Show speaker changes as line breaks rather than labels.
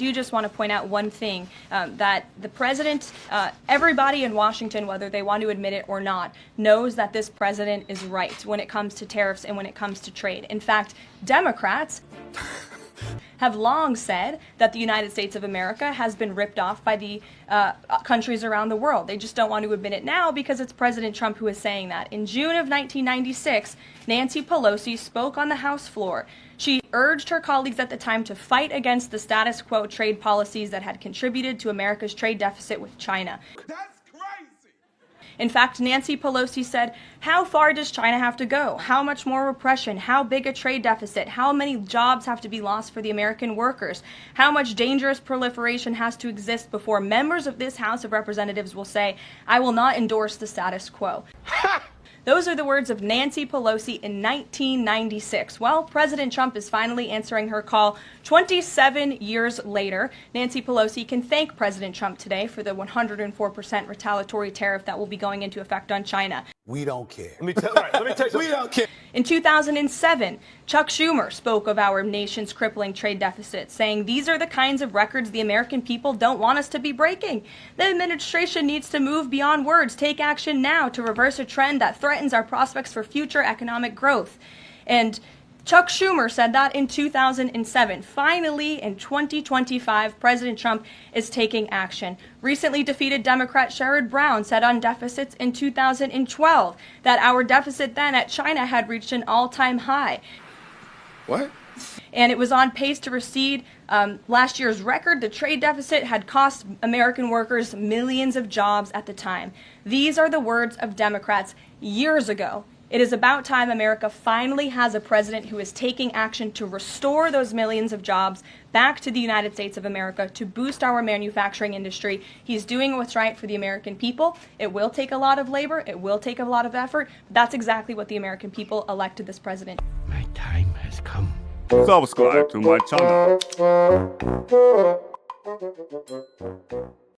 do just want to point out one thing, that the president, everybody in Washington, whether they want to admit it or not, knows that this president is right when it comes to tariffs and when it comes to trade. In fact, Democrats have long said that the United States of America has been ripped off by the countries around the world. They just don't want to admit it now because it's President Trump who is saying that. In June of 1996, Nancy Pelosi spoke on the House floor. She urged her colleagues at the time to fight against the status quo trade policies that had contributed to America's trade deficit with China.
That's crazy!
In fact, Nancy Pelosi said, how far does China have to go? How much more repression? How big a trade deficit? How many jobs have to be lost for the American workers? How much dangerous proliferation has to exist before members of this House of Representatives will say, I will not endorse the status quo? Those are the words of Nancy Pelosi in 1996. Well, President Trump is finally answering her call 27 years later. Nancy Pelosi can thank President Trump today for the 104% retaliatory tariff that will be going into effect on China.
We don't care.
Let me tell you.
We don't care.
In 2007, Chuck Schumer spoke of our nation's crippling trade deficit, saying these are the kinds of records the American people don't want us to be breaking. The administration needs to move beyond words, take action now to reverse a trend that threatens our prospects for future economic growth. And Chuck Schumer said that in 2007. Finally, in 2025, President Trump is taking action. Recently defeated Democrat Sherrod Brown said on deficits in 2012 that our deficit then at China had reached an all-time high.
What?
And it was on pace to recede last year's record. The trade deficit had cost American workers millions of jobs at the time. These are the words of Democrats years ago. It is about time America finally has a president who is taking action to restore those millions of jobs back to the United States of America, to boost our manufacturing industry. He's doing what's right for the American people. It will take a lot of labor. It will take a lot of effort. But that's exactly what the American people elected this president.
My time has come.
Subscribe to my channel.